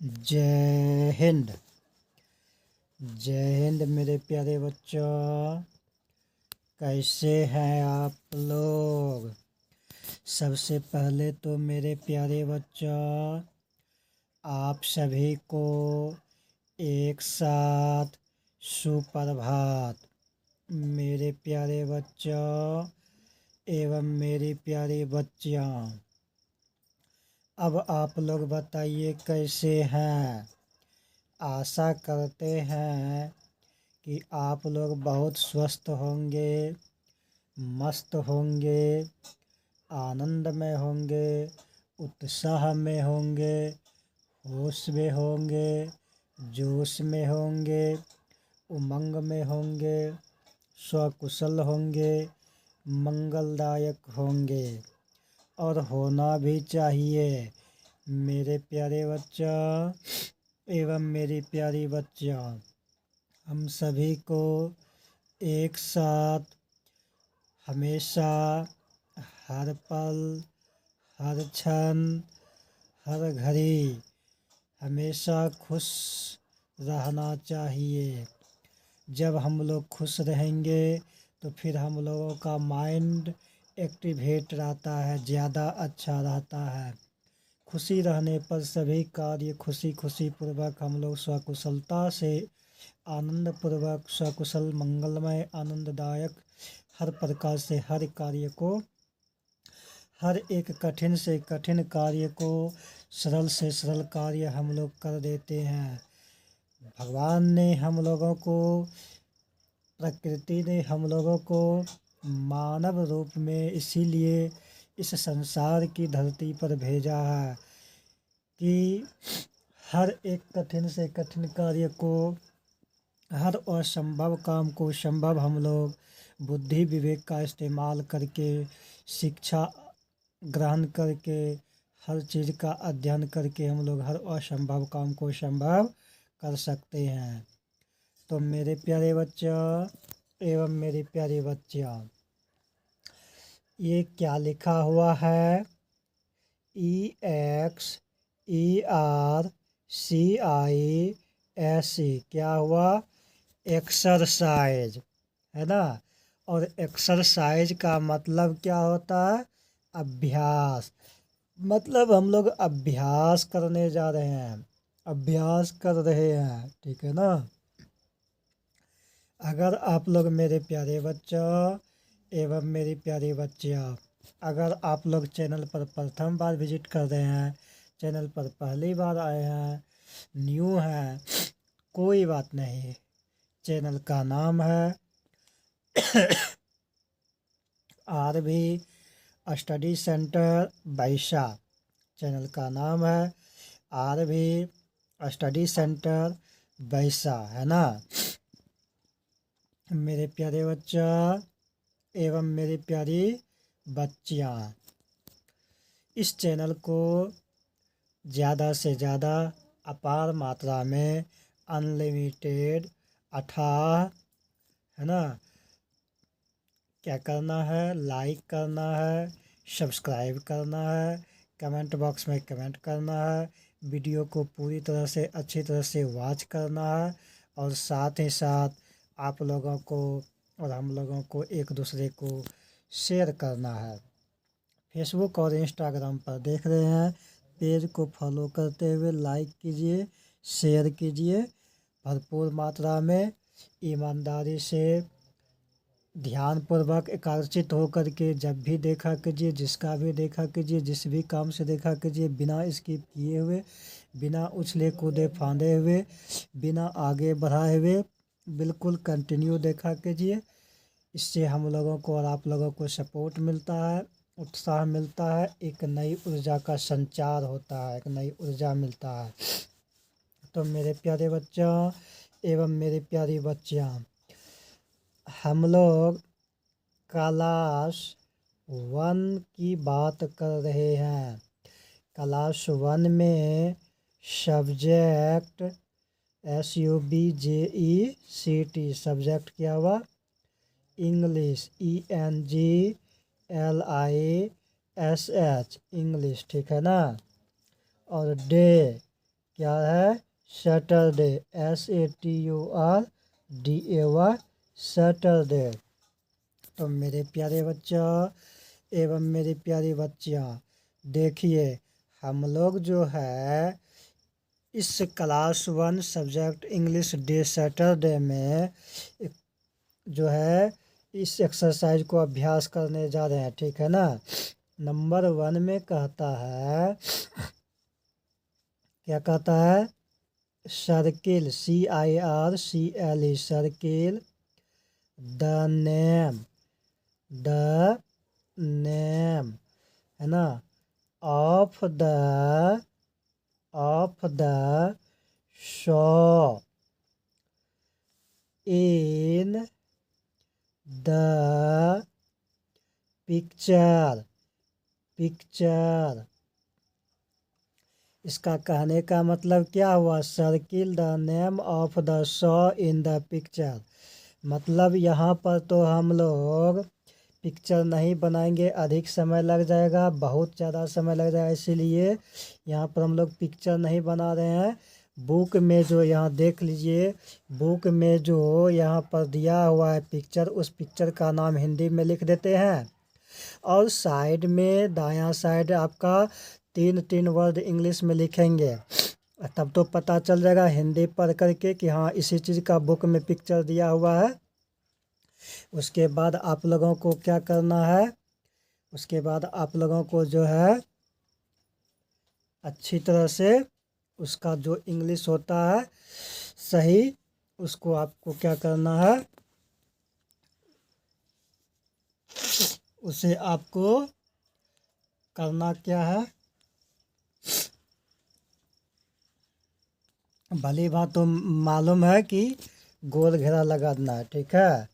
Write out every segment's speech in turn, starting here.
जय हिंद। जय हिंद मेरे प्यारे बच्चों, कैसे हैं आप लोग। सबसे पहले तो मेरे प्यारे बच्चों, आप सभी को एक साथ सुप्रभात। मेरे प्यारे बच्चों एवं मेरी प्यारी बच्चियाँ, अब आप लोग बताइए कैसे हैं। आशा करते हैं कि आप लोग बहुत स्वस्थ होंगे, मस्त होंगे, आनंद में होंगे, उत्साह में होंगे, होश में होंगे, जोश में होंगे, उमंग में होंगे, स्वकुशल होंगे, मंगलदायक होंगे और होना भी चाहिए। मेरे प्यारे बच्चों एवं मेरी प्यारी बच्चियाँ, हम सभी को एक साथ हमेशा, हर पल, हर क्षण, हर घड़ी हमेशा खुश रहना चाहिए। जब हम लोग खुश रहेंगे तो फिर हम लोगों का माइंड एक्टिवेट रहता है, ज़्यादा अच्छा रहता है। खुशी रहने पर सभी कार्य खुशी खुशी पूर्वक हम लोग स्वकुशलता से, आनंद पूर्वक, स्वकुशल, मंगलमय, आनंददायक हर प्रकार से हर कार्य को, हर एक कठिन से कठिन कार्य को सरल से सरल कार्य हम लोग कर देते हैं। भगवान ने हम लोगों को, प्रकृति ने हम लोगों को मानव रूप में इसीलिए इस संसार की धरती पर भेजा है कि हर एक कठिन से कठिन कार्य को, हर असंभव काम को संभव हम लोग बुद्धि विवेक का इस्तेमाल करके, शिक्षा ग्रहण करके, हर चीज़ का अध्ययन करके हम लोग हर असंभव काम को संभव कर सकते हैं। तो मेरे प्यारे बच्चों एवं मेरी प्यारी बच्चियाँ, ये क्या लिखा हुआ है? EXERCISE, क्या हुआ? एक्सरसाइज, है ना। और एक्सरसाइज का मतलब क्या होता है? अभ्यास। मतलब हम लोग अभ्यास करने जा रहे हैं, अभ्यास कर रहे हैं, ठीक है ना। अगर आप लोग मेरे प्यारे बच्चों एवं मेरी प्यारी बच्चियाँ, अगर आप लोग चैनल पर प्रथम बार विजिट कर रहे हैं, चैनल पर पहली बार आए हैं, न्यू हैं, कोई बात नहीं। चैनल का नाम है RV स्टडी सेंटर बैसा। चैनल का नाम है RV स्टडी सेंटर बैसा, है ना। मेरे प्यारे बच्चा एवं मेरी प्यारी बच्चियाँ, इस चैनल को ज़्यादा से ज़्यादा अपार मात्रा में, अनलिमिटेड, अथाह, है ना, क्या करना है? लाइक करना है, सब्सक्राइब करना है, कमेंट बॉक्स में कमेंट करना है, वीडियो को पूरी तरह से अच्छी तरह से वॉच करना है और साथ ही साथ आप लोगों को और हम लोगों को एक दूसरे को शेयर करना है। फेसबुक और इंस्टाग्राम पर देख रहे हैं, पेज को फॉलो करते हुए लाइक कीजिए, शेयर कीजिए, भरपूर मात्रा में ईमानदारी से, ध्यानपूर्वक, एकाग्रचित होकर के जब भी देखा कीजिए, जिसका भी देखा कीजिए, जिस भी काम से देखा कीजिए, बिना स्किप किए हुए, बिना उछले कूदे फांदे हुए, बिना आगे बढ़ाए हुए, बिल्कुल कंटिन्यू देखा कीजिए। इससे हम लोगों को और आप लोगों को सपोर्ट मिलता है, उत्साह मिलता है, एक नई ऊर्जा का संचार होता है, एक नई ऊर्जा मिलता है। तो मेरे प्यारे बच्चों एवं मेरी प्यारी बच्चियाँ, हम लोग क्लास 1 की बात कर रहे हैं। क्लास 1 में सब्जेक्ट SUBJECT, सब्जेक्ट क्या हुआ? इंग्लिश, ENGLISH, इंग्लिश, ठीक है ना। और डे क्या है? Saturday, SATURDAY, Saturday. तो मेरे प्यारे बच्चों एवं मेरी प्यारी बच्चियाँ, देखिए हम लोग जो है इस class 1 subject English day Saturday में जो है इस एक्सरसाइज को अभ्यास करने जा रहे हैं, ठीक है ना। नंबर 1 में कहता है, क्या कहता है? Circle, CIRCLE, circle the name, the name, है ना, of the shop in the picture, इसका कहने का मतलब क्या हुआ? Circle the name of the Shaw in the picture. मतलब यहाँ पर तो हम लोग पिक्चर नहीं बनाएंगे, अधिक समय लग जाएगा, बहुत ज़्यादा समय लग जाएगा, इसीलिए यहाँ पर हम लोग पिक्चर नहीं बना रहे हैं। बुक में जो यहाँ देख लीजिए, बुक में जो यहाँ पर दिया हुआ है पिक्चर, उस पिक्चर का नाम हिंदी में लिख देते हैं और साइड में दायां साइड आपका 3 वर्ड इंग्लिश में लिखेंगे। तब तो पता चल जाएगा हिंदी पढ़ करके कि हाँ इसी चीज़ का बुक में पिक्चर दिया हुआ है। उसके बाद आप लोगों को क्या करना है? उसके बाद आप लोगों को जो है अच्छी तरह से उसका जो इंग्लिश होता है सही, उसको आपको क्या करना है? उसे आपको करना क्या है? भली बात तो मालूम है कि गोल घेरा लगाना है, ठीक है।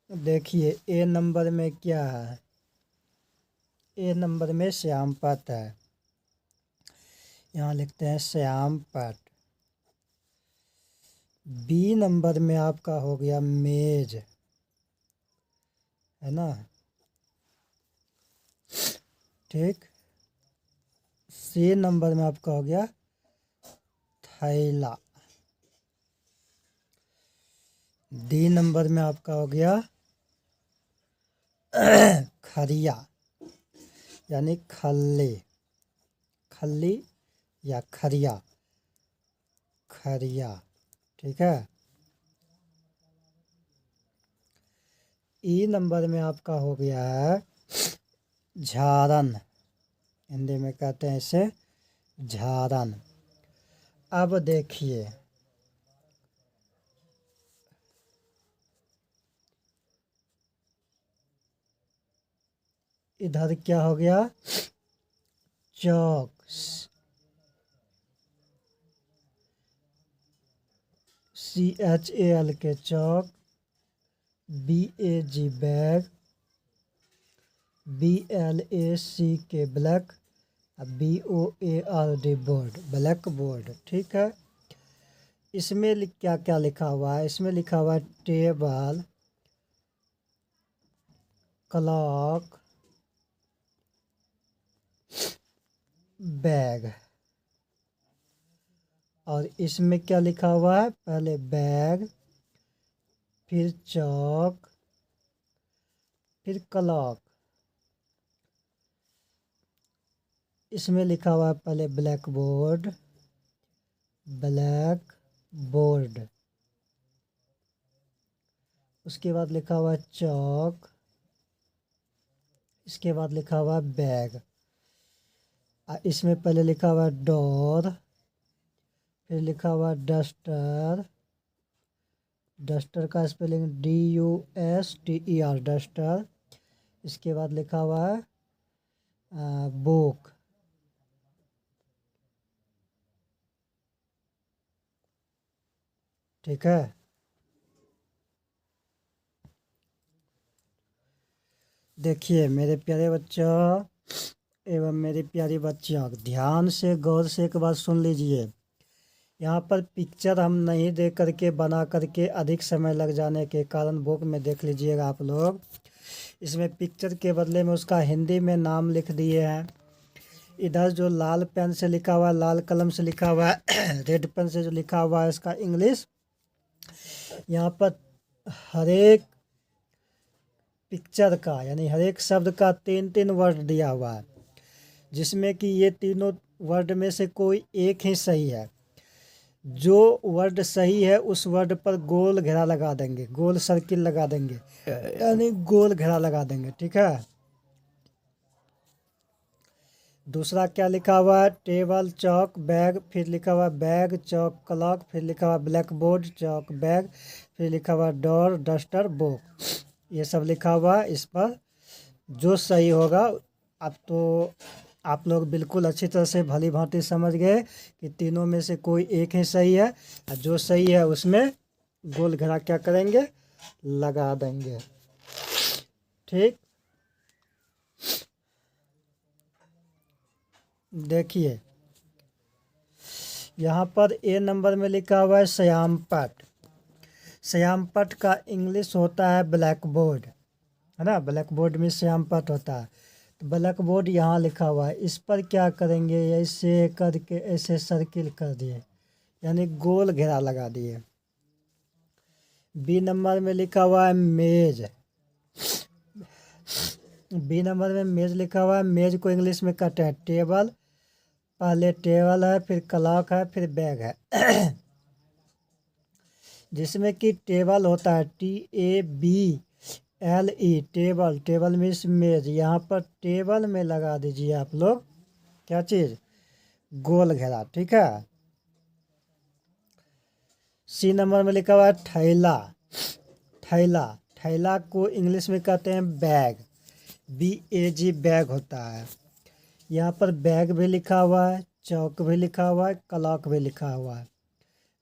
देखिए ए नंबर में क्या है? ए नंबर में श्याम पट है, यहाँ लिखते हैं श्याम पट। बी नंबर में आपका हो गया मेज, है ना, ठीक। सी नंबर में आपका हो गया थैला। डी नंबर में आपका हो गया खरिया, यानी खल्ली, खल्ली या खरिया, खरिया, ठीक है। ई नंबर में आपका हो गया है झारन, हिंदी में कहते हैं इसे झारन। अब देखिए इधर क्या हो गया? चौक, CHAL के चौक, BAG बैग, BLAC के black, BOARD board, black board, ठीक है। इसमें क्या क्या लिखा हुआ है? इसमें लिखा हुआ है टेबल, क्लॉक, बैग। और इसमें क्या लिखा हुआ है? पहले बैग, फिर चौक, फिर क्लॉक। इसमें लिखा हुआ है पहले ब्लैक बोर्ड, ब्लैक बोर्ड। उसके बाद लिखा हुआ है चौक, इसके बाद लिखा हुआ है बैग। इसमें पहले लिखा हुआ है डोर, फिर लिखा हुआ है डस्टर, डस्टर का स्पेलिंग DUSTER, डस्टर। इसके बाद लिखा हुआ है बुक, ठीक है। देखिए मेरे प्यारे बच्चों एवं मेरी प्यारी बच्चियों, ध्यान से गौर से एक बात सुन लीजिए। यहाँ पर पिक्चर हम नहीं दे करके बना करके अधिक समय लग जाने के कारण बुक में देख लीजिएगा आप लोग, इसमें पिक्चर के बदले में उसका हिंदी में नाम लिख दिए हैं। इधर जो लाल पेन से लिखा हुआ है, लाल कलम से लिखा हुआ है, रेड पेन से जो लिखा हुआ है इसका इंग्लिश, यहाँ पर हर एक पिक्चर का यानी हर एक शब्द का 3-3 वर्ड दिया हुआ है, जिसमें कि ये तीनों वर्ड में से कोई एक ही सही है। जो वर्ड सही है उस वर्ड पर गोल घेरा लगा देंगे, गोल सर्किल लगा देंगे, यानी गोल घेरा लगा देंगे। ठीक है। दूसरा क्या लिखा हुआ है, टेबल चौक बैग, फिर लिखा हुआ बैग चौक क्लॉक, फिर लिखा हुआ ब्लैक बोर्ड चौक बैग, फिर लिखा हुआ डोर डस्टर बुक, ये सब लिखा हुआ है। इस पर जो सही होगा, अब तो आप लोग बिल्कुल अच्छी तरह से भली भांति समझ गए कि तीनों में से कोई एक ही सही है, और जो सही है उसमें गोल घेरा क्या करेंगे, लगा देंगे। ठीक, देखिए यहाँ पर ए नंबर में लिखा हुआ है श्यामपट। श्यामपट का इंग्लिश होता है ब्लैक बोर्ड, है ना, ब्लैक बोर्ड में श्यामपट होता है। तो ब्लैक बोर्ड यहाँ लिखा हुआ है, इस पर क्या करेंगे, ऐसे करके ऐसे सर्किल कर दिए, यानी गोल घेरा लगा दिए। बी नंबर में लिखा हुआ है मेज। बी नंबर में मेज लिखा हुआ है, मेज को इंग्लिश में कहते हैं टेबल। पहले टेबल है, फिर क्लॉक है, फिर बैग है। जिसमें कि टेबल होता है TABLE, टेबल, टेबल मीन्स मेज। यहाँ पर टेबल में लगा दीजिए आप लोग क्या चीज़, गोल घेरा। ठीक है। सी नंबर में लिखा हुआ है थैला। थैला, थैला को इंग्लिश में कहते हैं बैग, BAG बैग होता है। यहाँ पर बैग भी लिखा हुआ है, चौक भी लिखा हुआ है, क्लॉक भी लिखा हुआ है,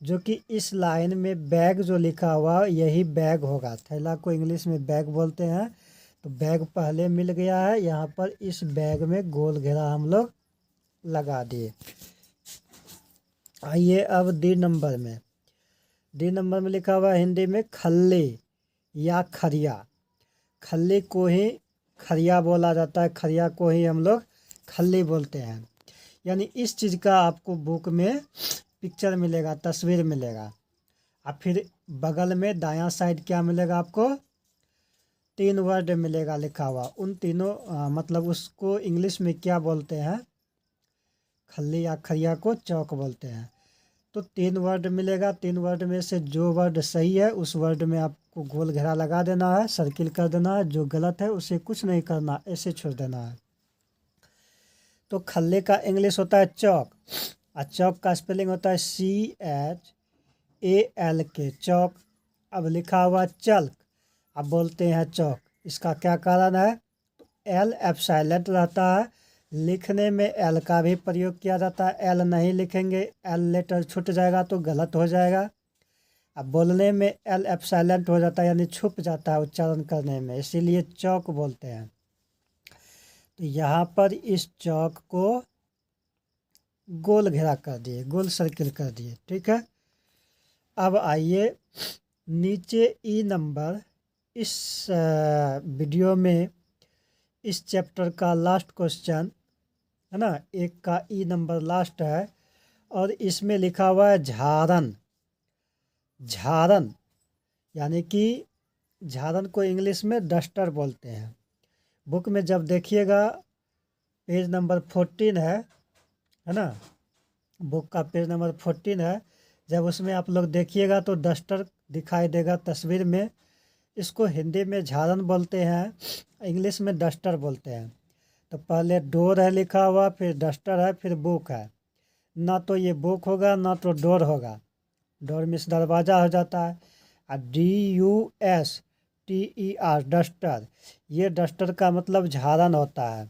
जो कि इस लाइन में बैग जो लिखा हुआ यही बैग होगा। थैला को इंग्लिश में बैग बोलते हैं। तो बैग पहले मिल गया है, यहाँ पर इस बैग में गोल घेरा हम लोग लगा दिए। आइए अब डी नंबर में। डी नंबर में लिखा हुआ है हिंदी में खल्ली या खरिया। खल्ली को ही खरिया बोला जाता है, खरिया को ही हम लोग खल्ली बोलते हैं। यानी इस चीज़ का आपको बुक में पिक्चर मिलेगा, तस्वीर मिलेगा। अब फिर बगल में दायां साइड क्या मिलेगा आपको, 3 वर्ड मिलेगा लिखा हुआ। उन तीनों मतलब उसको इंग्लिश में क्या बोलते हैं, खल्ली या खरिया को चौक बोलते हैं। तो 3 वर्ड मिलेगा, 3 वर्ड में से जो वर्ड सही है उस वर्ड में आपको गोल घेरा लगा देना है, सर्किल कर देना है। जो गलत है उसे कुछ नहीं करना, ऐसे छोड़ देना है। तो खल्ले का इंग्लिश होता है चौक, और चौक का स्पेलिंग होता है CHALK, चौक। अब लिखा हुआ चल्क, अब बोलते हैं चौक। इसका क्या कारण है, तो L F साइलेंट रहता है, लिखने में L का भी प्रयोग किया जाता है। L नहीं लिखेंगे, L लेटर छूट जाएगा तो गलत हो जाएगा। अब बोलने में L F साइलेंट हो जाता है, यानी छुप जाता है उच्चारण करने में, इसीलिए चौक बोलते हैं। तो यहाँ पर इस चौक को गोल घेरा कर दिए, गोल सर्किल कर दिए। ठीक है। अब आइए नीचे ई नंबर, इस वीडियो में इस चैप्टर का लास्ट क्वेश्चन है ना, एक का ई नंबर लास्ट है, और इसमें लिखा हुआ है झारन। झारन यानी कि झारन को इंग्लिश में डस्टर बोलते हैं। बुक में जब देखिएगा पेज नंबर 14 है ना, बुक का पेज नंबर 14 है। जब उसमें आप लोग देखिएगा तो डस्टर दिखाई देगा तस्वीर में। इसको हिंदी में झारन बोलते हैं, इंग्लिश में डस्टर बोलते हैं। तो पहले डोर है लिखा हुआ, फिर डस्टर है, फिर बुक है। ना तो ये बुक होगा ना तो डोर होगा। डोर मीन्स दरवाज़ा हो जाता है, और DUSTER डस्टर, ये डस्टर का मतलब झारन होता है।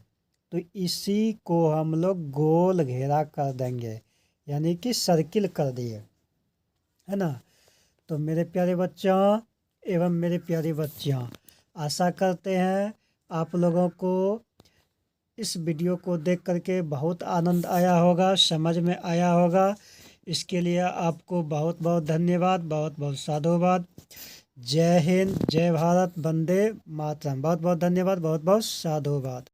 तो इसी को हम लोग गोल घेरा कर देंगे, यानी कि सर्किल कर दिए, है ना। तो मेरे प्यारे बच्चों एवं मेरी प्यारी बच्चियाँ, आशा करते हैं आप लोगों को इस वीडियो को देख करके बहुत आनंद आया होगा, समझ में आया होगा। इसके लिए आपको बहुत बहुत धन्यवाद, बहुत बहुत साधुवाद। जय हिंद, जय भारत, वंदे मातरम। बहुत बहुत धन्यवाद, बहुत बहुत साधुवाद।